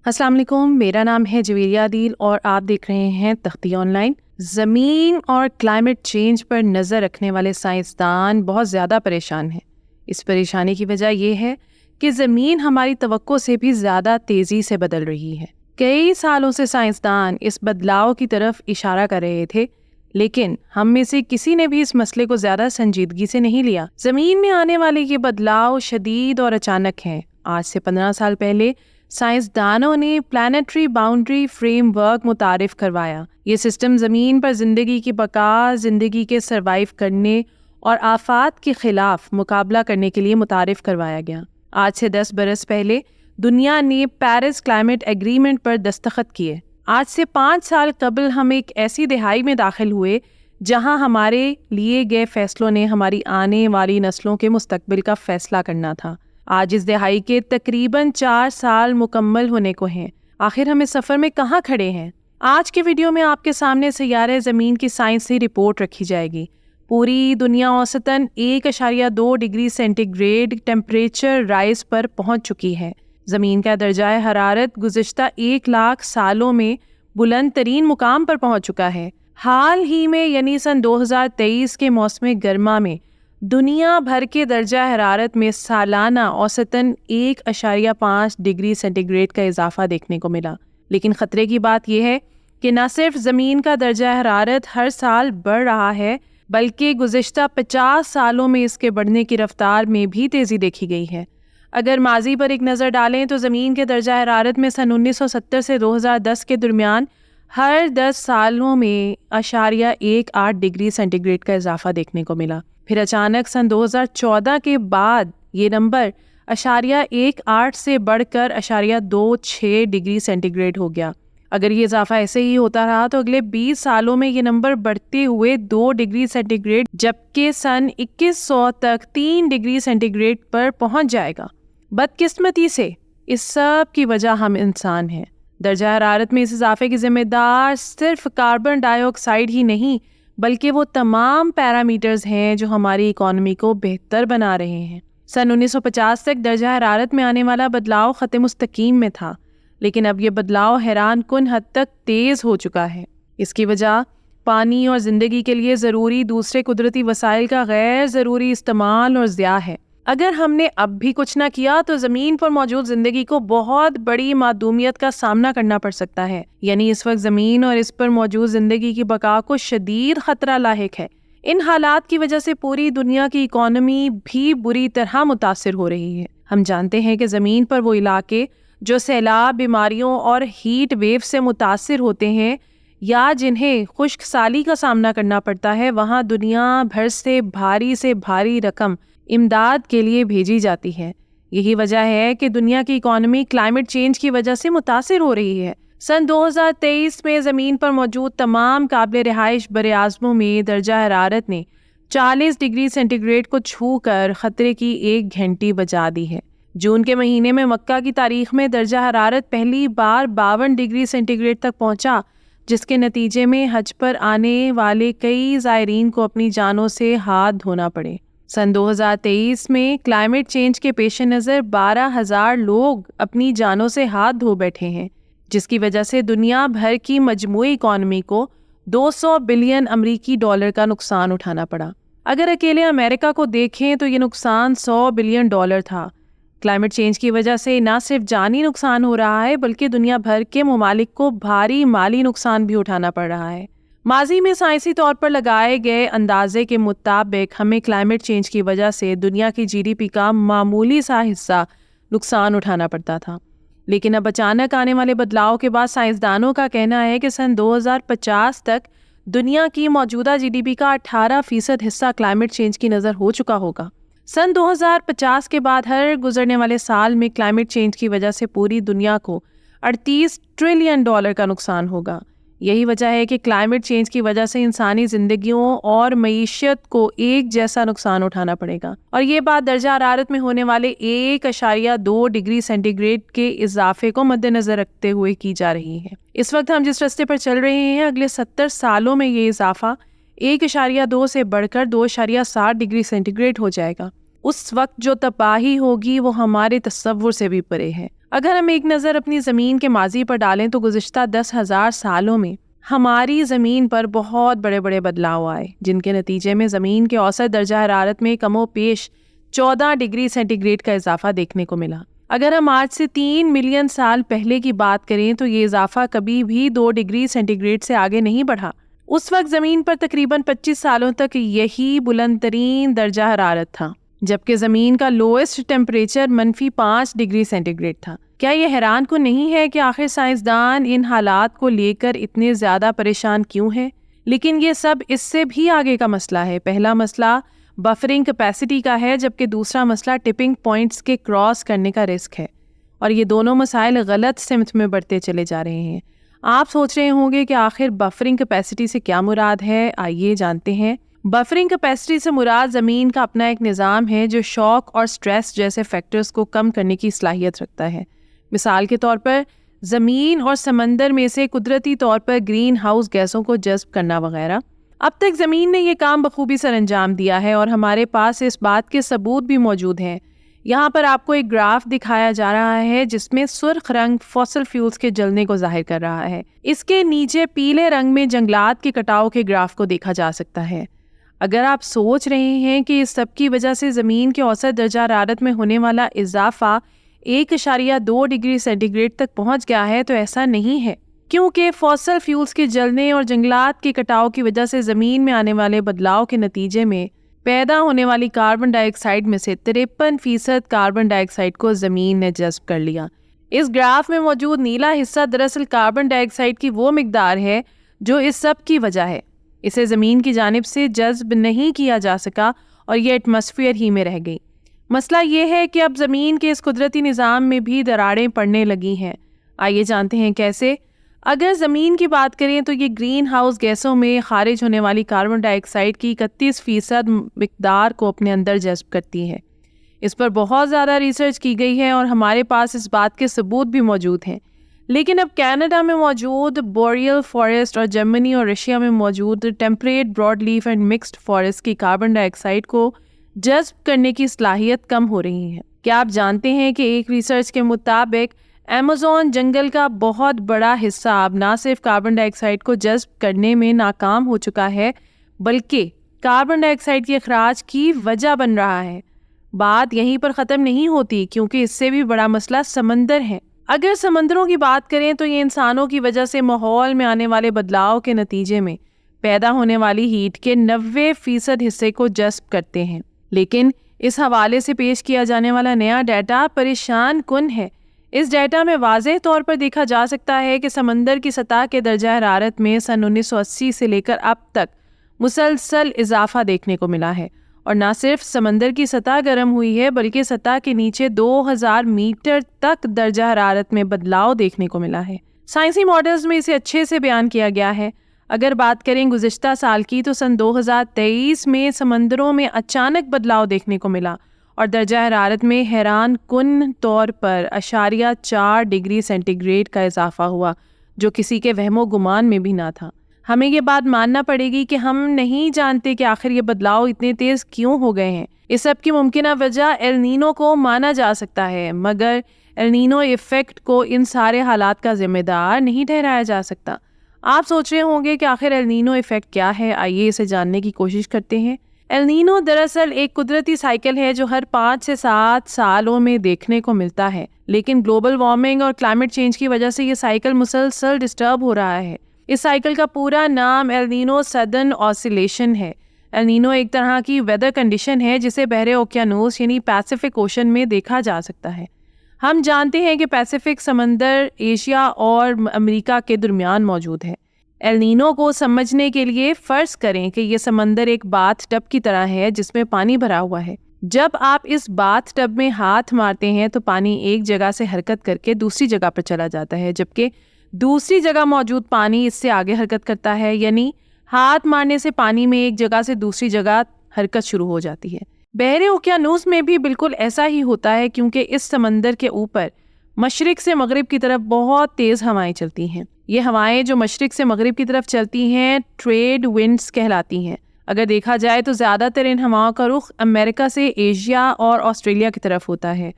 السلام علیکم، میرا نام ہے جویریہ عدیل اور آپ دیکھ رہے ہیں تختی آن لائن۔ زمین اور کلائمیٹ چینج پر نظر رکھنے والے سائنسدان بہت زیادہ پریشان ہیں۔ اس پریشانی کی وجہ یہ ہے کہ زمین ہماری توقع سے بھی زیادہ تیزی سے بدل رہی ہے۔ کئی سالوں سے سائنسدان اس بدلاؤ کی طرف اشارہ کر رہے تھے، لیکن ہم میں سے کسی نے بھی اس مسئلے کو زیادہ سنجیدگی سے نہیں لیا۔ زمین میں آنے والے یہ بدلاؤ شدید اور اچانک ہیں۔ آج سے 15 سال پہلے سائنسدانوں نے پلانیٹری باؤنڈری فریم ورک متعارف کروایا۔ یہ سسٹم زمین پر زندگی کی بقا، زندگی کے سروائیو کرنے اور آفات کے خلاف مقابلہ کرنے کے لیے متعارف کروایا گیا۔ آج سے 10 برس پہلے دنیا نے پیرس کلائمیٹ ایگریمنٹ پر دستخط کیے۔ آج سے 5 سال قبل ہم ایک ایسی دہائی میں داخل ہوئے جہاں ہمارے لیے گئے فیصلوں نے ہماری آنے والی نسلوں کے مستقبل کا فیصلہ کرنا تھا۔ آج اس دہائی کے تقریباً 4 سال مکمل ہونے کو ہیں۔ آخر ہم اس سفر میں کہاں کھڑے ہیں؟ آج کے ویڈیو میں آپ کے سامنے سیارہ زمین کی سائنسی رپورٹ رکھی جائے گی۔ پوری دنیا اوسطاً 1.2 degree centigrade temperature rise پر پہنچ چکی ہے۔ زمین کا درجہ حرارت گزشتہ 1 لاکھ سالوں میں بلند ترین مقام پر پہنچ چکا ہے۔ حال ہی میں یعنی سن 2023 کے موسم گرما میں دنیا بھر کے درجہ حرارت میں سالانہ اوسطاً 1.5 ڈگری سینٹی گریڈ کا اضافہ دیکھنے کو ملا۔ لیکن خطرے کی بات یہ ہے کہ نہ صرف زمین کا درجہ حرارت ہر سال بڑھ رہا ہے، بلکہ گزشتہ 50 سالوں میں اس کے بڑھنے کی رفتار میں بھی تیزی دیکھی گئی ہے۔ اگر ماضی پر ایک نظر ڈالیں تو زمین کے درجہ حرارت میں سن 1970 سے 2010 کے درمیان ہر 10 سالوں میں 0.18 ڈگری سینٹی گریڈ کا اضافہ دیکھنے کو ملا۔ پھر اچانک سن 2014 کے بعد یہ نمبر 0.18 سے بڑھ کر 0.26 ڈگری سینٹی گریڈ ہو گیا۔ اگر یہ اضافہ ایسے ہی ہوتا رہا تو اگلے 20 سالوں میں یہ نمبر بڑھتے ہوئے 2 ڈگری سینٹی گریڈ جبکہ سن 2100 تک 3 ڈگری سینٹی گریڈ پر پہنچ جائے گا۔ بدقسمتی سے اس سب کی وجہ ہم انسان ہیں۔ درجہ حرارت میں اس اضافے کی ذمہ دار صرف کاربن ڈائی آکسائیڈ ہی نہیں بلکہ وہ تمام پیرامیٹرز ہیں جو ہماری اکانومی کو بہتر بنا رہے ہیں۔ سن 1950 تک درجہ حرارت میں آنے والا بدلاؤ خط مستقیم میں تھا، لیکن اب یہ بدلاؤ حیران کن حد تک تیز ہو چکا ہے۔ اس کی وجہ پانی اور زندگی کے لیے ضروری دوسرے قدرتی وسائل کا غیر ضروری استعمال اور ضیاع ہے۔ اگر ہم نے اب بھی کچھ نہ کیا تو زمین پر موجود زندگی کو بہت بڑی معدومیت کا سامنا کرنا پڑ سکتا ہے۔ یعنی اس وقت زمین اور اس پر موجود زندگی کی بقا کو شدید خطرہ لاحق ہے۔ ان حالات کی وجہ سے پوری دنیا کی اکانومی بھی بری طرح متاثر ہو رہی ہے۔ ہم جانتے ہیں کہ زمین پر وہ علاقے جو سیلاب، بیماریوں اور ہیٹ ویو سے متاثر ہوتے ہیں یا جنہیں خشک سالی کا سامنا کرنا پڑتا ہے، وہاں دنیا بھر سے بھاری رقم امداد کے لیے بھیجی جاتی ہے۔ یہی وجہ ہے کہ دنیا کی اکانومی کلائمیٹ چینج کی وجہ سے متاثر ہو رہی ہے۔ سن 2023 میں زمین پر موجود تمام قابل رہائش براعظموں میں درجہ حرارت نے 40 ڈگری سینٹی گریڈ کو چھو کر خطرے کی 1 گھنٹی بجا دی ہے۔ جون کے مہینے میں مکہ کی تاریخ میں درجہ حرارت پہلی بار 52 ڈگری سینٹی گریڈ تک پہنچا، جس کے نتیجے میں حج پر آنے والے کئی زائرین کو اپنی جانوں سے ہاتھ دھونا پڑے۔ سن 2023 میں کلائمیٹ چینج کے پیش نظر 12,000 لوگ اپنی جانوں سے ہاتھ دھو بیٹھے ہیں، جس کی وجہ سے دنیا بھر کی مجموعی اکانومی کو 200 بلین امریکی ڈالر کا نقصان اٹھانا پڑا۔ اگر اکیلے امریکہ کو دیکھیں تو یہ نقصان 100 بلین ڈالر تھا۔ کلائمیٹ چینج کی وجہ سے نہ صرف جانی نقصان ہو رہا ہے بلکہ دنیا بھر کے ممالک کو بھاری مالی نقصان بھی اٹھانا پڑ رہا ہے۔ ماضی میں سائنسی طور پر لگائے گئے اندازے کے مطابق ہمیں کلائمیٹ چینج کی وجہ سے دنیا کی جی ڈی پی کا معمولی سا حصہ نقصان اٹھانا پڑتا تھا، لیکن اب اچانک آنے والے بدلاؤ کے بعد سائنسدانوں کا کہنا ہے کہ سن 2050 تک دنیا کی موجودہ جی ڈی پی کا 18% حصہ کلائمیٹ چینج کی نظر ہو چکا ہوگا۔ سن 2050 کے بعد ہر گزرنے والے سال میں کلائمیٹ چینج کی وجہ سے پوری دنیا کو 38 ٹریلین ڈالر کا نقصان ہوگا۔ یہی وجہ ہے کہ کلائمیٹ چینج کی وجہ سے انسانی زندگیوں اور معیشت کو ایک جیسا نقصان اٹھانا پڑے گا، اور یہ بات درجہ حرارت میں ہونے والے 1.2 ڈگری سینٹی گریڈ کے اضافے کو مد نظر رکھتے ہوئے کی جا رہی ہے۔ اس وقت ہم جس راستے پر چل رہے ہیں، اگلے 70 سالوں میں یہ اضافہ 1.2 سے بڑھ کر 2.7 ڈگری سینٹی گریڈ ہو جائے گا۔ اس وقت جو تباہی ہوگی وہ ہمارے تصور سے بھی پرے ہے۔ اگر ہم ایک نظر اپنی زمین کے ماضی پر ڈالیں تو گزشتہ 10,000 سالوں میں ہماری زمین پر بہت بڑے بڑے بدلاؤ آئے، جن کے نتیجے میں زمین کے اوسط درجہ حرارت میں کم و بیش 14 ڈگری سینٹی گریڈ کا اضافہ دیکھنے کو ملا۔ اگر ہم آج سے 3 ملین سال پہلے کی بات کریں تو یہ اضافہ کبھی بھی 2 ڈگری سینٹی گریڈ سے آگے نہیں بڑھا۔ اس وقت زمین پر تقریباً 25 سالوں تک یہی بلند ترین درجہ حرارت تھا، جبکہ زمین کا lowest temperature -5 degree centigrade تھا۔ کیا یہ حیران کن نہیں ہے کہ آخر سائنسدان ان حالات کو لے کر اتنے زیادہ پریشان کیوں ہیں؟ لیکن یہ سب اس سے بھی آگے کا مسئلہ ہے۔ پہلا مسئلہ بفرنگ کیپیسٹی کا ہے، جبکہ دوسرا مسئلہ ٹپنگ پوائنٹس کے کراس کرنے کا رسک ہے، اور یہ دونوں مسائل غلط سمت میں بڑھتے چلے جا رہے ہیں۔ آپ سوچ رہے ہوں گے کہ آخر بفرنگ کیپیسٹی سے کیا مراد ہے؟ آئیے جانتے ہیں۔ بفرنگ کیپیسٹی سے مراد زمین کا اپنا ایک نظام ہے جو شاک اور سٹریس جیسے فیکٹرز کو کم کرنے کی صلاحیت رکھتا ہے۔ مثال کے طور پر زمین اور سمندر میں سے قدرتی طور پر گرین ہاؤس گیسوں کو جذب کرنا وغیرہ۔ اب تک زمین نے یہ کام بخوبی سر انجام دیا ہے، اور ہمارے پاس اس بات کے ثبوت بھی موجود ہیں۔ یہاں پر آپ کو ایک گراف دکھایا جا رہا ہے جس میں سرخ رنگ فوسل فیولز کے جلنے کو ظاہر کر رہا ہے۔ اس کے نیچے پیلے رنگ میں جنگلات کے کٹاؤ کے گراف کو دیکھا جا سکتا ہے۔ اگر آپ سوچ رہے ہیں کہ اس سب کی وجہ سے زمین کے اوسط درجہ حرارت میں ہونے والا اضافہ 1.2 ڈگری سینٹی گریڈ تک پہنچ گیا ہے، تو ایسا نہیں ہے، کیونکہ فوسل فیولز کے جلنے اور جنگلات کے کٹاؤ کی وجہ سے زمین میں آنے والے بدلاؤ کے نتیجے میں پیدا ہونے والی کاربن ڈائی آکسائڈ میں سے 53% کاربن ڈائی آکسائڈ کو زمین نے جذب کر لیا۔ اس گراف میں موجود نیلا حصہ دراصل کاربن ڈائی آکسائڈ کی وہ مقدار ہے جو اس سب کی وجہ ہے۔ اسے زمین کی جانب سے جذب نہیں کیا جا سکا اور یہ ایٹماسفیئر ہی میں رہ گئی۔ مسئلہ یہ ہے کہ اب زمین کے اس قدرتی نظام میں بھی دراڑیں پڑنے لگی ہیں۔ آئیے جانتے ہیں کیسے۔ اگر زمین کی بات کریں تو یہ گرین ہاؤس گیسوں میں خارج ہونے والی کاربن ڈائی آکسائڈ کی 31% مقدار کو اپنے اندر جذب کرتی ہے۔ اس پر بہت زیادہ ریسرچ کی گئی ہے اور ہمارے پاس اس بات کے ثبوت بھی موجود ہیں، لیکن اب کینیڈا میں موجود بوریل فارسٹ اور جرمنی اور رشیا میں موجود temperate broad leaf and mixed forest کی کاربن ڈائی آکسائڈ کو جذب کرنے کی صلاحیت کم ہو رہی ہے۔ کیا آپ جانتے ہیں کہ ایک ریسرچ کے مطابق ایمیزون جنگل کا بہت بڑا حصہ اب نہ صرف کاربن ڈائی آکسائڈ کو جذب کرنے میں ناکام ہو چکا ہے، بلکہ کاربن ڈائی آکسائڈ کے اخراج کی وجہ بن رہا ہے۔ بات یہیں پر ختم نہیں ہوتی، کیونکہ اس سے بھی بڑا مسئلہ سمندر ہے۔ اگر سمندروں کی بات کریں تو یہ انسانوں کی وجہ سے ماحول میں آنے والے بدلاؤ کے نتیجے میں پیدا ہونے والی ہیٹ کے 90% حصے کو جذب کرتے ہیں، لیکن اس حوالے سے پیش کیا جانے والا نیا ڈیٹا پریشان کن ہے۔ اس ڈیٹا میں واضح طور پر دیکھا جا سکتا ہے کہ سمندر کی سطح کے درجہ حرارت میں سن 1980 سے لے کر اب تک مسلسل اضافہ دیکھنے کو ملا ہے، اور نہ صرف سمندر کی سطح گرم ہوئی ہے بلکہ سطح کے نیچے 2000 میٹر تک درجہ حرارت میں بدلاؤ دیکھنے کو ملا ہے۔ سائنسی ماڈلز میں اسے اچھے سے بیان کیا گیا ہے۔ اگر بات کریں گزشتہ سال کی تو سن 2023 میں سمندروں میں اچانک بدلاؤ دیکھنے کو ملا اور درجہ حرارت میں حیران کن طور پر 0.4 ڈگری سینٹی گریڈ کا اضافہ ہوا، جو کسی کے وہم و گمان میں بھی نہ تھا۔ ہمیں یہ بات ماننا پڑے گی کہ ہم نہیں جانتے کہ آخر یہ بدلاؤ اتنے تیز کیوں ہو گئے ہیں۔ اس سب کی ممکنہ وجہ ایل نینو کو مانا جا سکتا ہے، مگر ایل نینو ایفیکٹ کو ان سارے حالات کا ذمہ دار نہیں ٹھہرایا جا سکتا۔ آپ سوچ رہے ہوں گے کہ آخر ایل نینو ایفیکٹ کیا ہے، آئیے اسے جاننے کی کوشش کرتے ہیں۔ ایل نینو دراصل ایک قدرتی سائیکل ہے جو ہر 5 سے 7 سالوں میں دیکھنے کو ملتا ہے، لیکن گلوبل وارمنگ اور کلائمیٹ چینج کی وجہ سے یہ سائیکل مسلسل ڈسٹرب ہو رہا ہے۔ اس سائیکل کا پورا نام ایل نینو سدرن آسیلیشن ہے۔ ایل نینو ایک طرح کی ویدر کنڈیشن ہے جسے بحر اوقیانوس یعنی پیسیفک اوشن میں دیکھا جا سکتا ہے۔ ہم جانتے ہیں کہ پیسیفک سمندر ایشیا اور امریکہ کے درمیان موجود ہے۔ ایل نینو کو سمجھنے کے لیے فرض کریں کہ یہ سمندر ایک باتھ ٹب کی طرح ہے جس میں پانی بھرا ہوا ہے۔ جب آپ اس باتھ ٹب میں ہاتھ مارتے ہیں تو پانی ایک جگہ سے حرکت کر کے دوسری جگہ پر چلا جاتا ہے، جبکہ دوسری جگہ موجود پانی اس سے آگے حرکت کرتا ہے، یعنی ہاتھ مارنے سے پانی میں ایک جگہ سے دوسری جگہ حرکت شروع ہو جاتی ہے۔ بحر اوقیانوس میں بھی بالکل ایسا ہی ہوتا ہے، کیونکہ اس سمندر کے اوپر مشرق سے مغرب کی طرف بہت تیز ہوائیں چلتی ہیں۔ یہ ہوائیں جو مشرق سے مغرب کی طرف چلتی ہیں ٹریڈ ونڈز کہلاتی ہیں۔ اگر دیکھا جائے تو زیادہ تر ان ہواؤں کا رخ امریکہ سے ایشیا اور آسٹریلیا کی طرف ہوتا ہے۔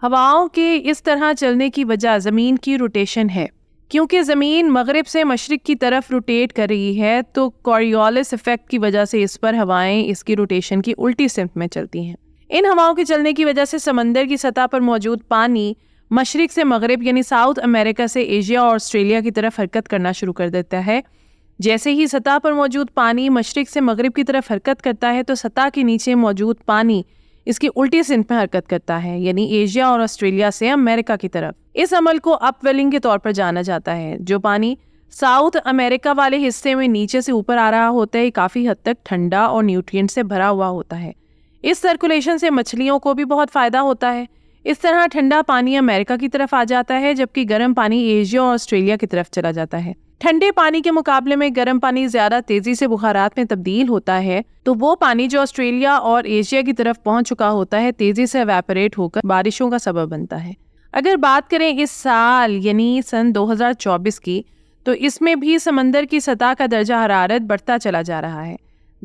ہواؤں کے اس طرح چلنے کی وجہ زمین کی روٹیشن ہے۔ کیونکہ زمین مغرب سے مشرق کی طرف روٹیٹ کر رہی ہے تو کوریولیس ایفیکٹ کی وجہ سے اس پر ہوائیں اس کی روٹیشن کی الٹی سمت میں چلتی ہیں۔ ان ہواؤں کے چلنے کی وجہ سے سمندر کی سطح پر موجود پانی مشرق سے مغرب یعنی ساؤتھ امریکہ سے ایشیا اور آسٹریلیا کی طرف حرکت کرنا شروع کر دیتا ہے۔ جیسے ہی سطح پر موجود پانی مشرق سے مغرب کی طرف حرکت کرتا ہے تو سطح کے نیچے موجود پانی اس کی الٹی سمت میں حرکت کرتا ہے، یعنی ایشیا اور آسٹریلیا سے امریکہ کی طرف۔ اس عمل کو اپ ویلنگ کے طور پر جانا جاتا ہے۔ جو پانی ساؤتھ امریکہ والے حصے میں نیچے سے اوپر آ رہا ہوتا ہے، کافی حد تک ٹھنڈا اور نیوٹرینٹ سے بھرا ہوا ہوتا ہے۔ اس سرکولیشن سے مچھلیوں کو بھی بہت فائدہ ہوتا ہے۔ اس طرح ٹھنڈا پانی امریکہ کی طرف آ جاتا ہے جبکہ گرم پانی ایشیا اور آسٹریلیا کی طرف چلا جاتا ہے۔ ٹھنڈے پانی کے مقابلے میں گرم پانی زیادہ تیزی سے بخارات میں تبدیل ہوتا ہے، تو وہ پانی جو آسٹریلیا اور ایشیا کی طرف پہنچ چکا ہوتا ہے تیزی سے ایواپوریٹ ہو کر بارشوں کا سبب بنتا ہے۔ اگر بات کریں اس سال یعنی سن 2024 کی، تو اس میں بھی سمندر کی سطح کا درجہ حرارت بڑھتا چلا جا رہا ہے۔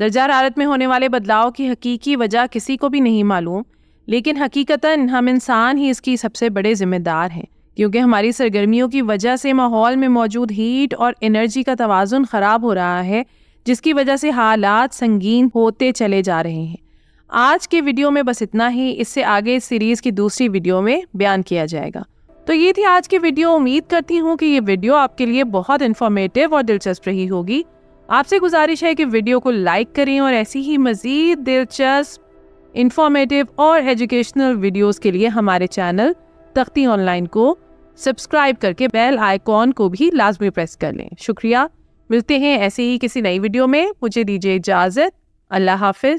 درجہ حرارت میں ہونے والے بدلاؤ کی حقیقی وجہ کسی کو بھی نہیں معلوم، لیکن حقیقتاً ہم انسان ہی اس کی سب سے بڑے ذمہ دار ہیں، کیونکہ ہماری سرگرمیوں کی وجہ سے ماحول میں موجود ہیٹ اور انرجی کا توازن خراب ہو رہا ہے، جس کی وجہ سے حالات سنگین ہوتے چلے جا رہے ہیں۔ آج کے ویڈیو میں بس اتنا ہی، اس سے آگے اس سیریز کی دوسری ویڈیو میں بیان کیا جائے گا۔ تو یہ تھی آج کی ویڈیو۔ امید کرتی ہوں کہ یہ ویڈیو آپ کے لیے بہت انفارمیٹیو اور دلچسپ رہی ہوگی۔ آپ سے گزارش ہے کہ ویڈیو کو لائک کریں اور ایسی ہی مزید دلچسپ، انفارمیٹیو اور ایجوکیشنل ویڈیوز کے لیے ہمارے چینل تختی آن لائن کو سبسکرائب کر کے بیل آئیکن کو بھی لازمی پریس کر لیں۔ شکریہ۔ ملتے ہیں ایسے ہی کسی نئی ویڈیو میں۔ مجھے دیجیے اجازت۔ اللہ حافظ۔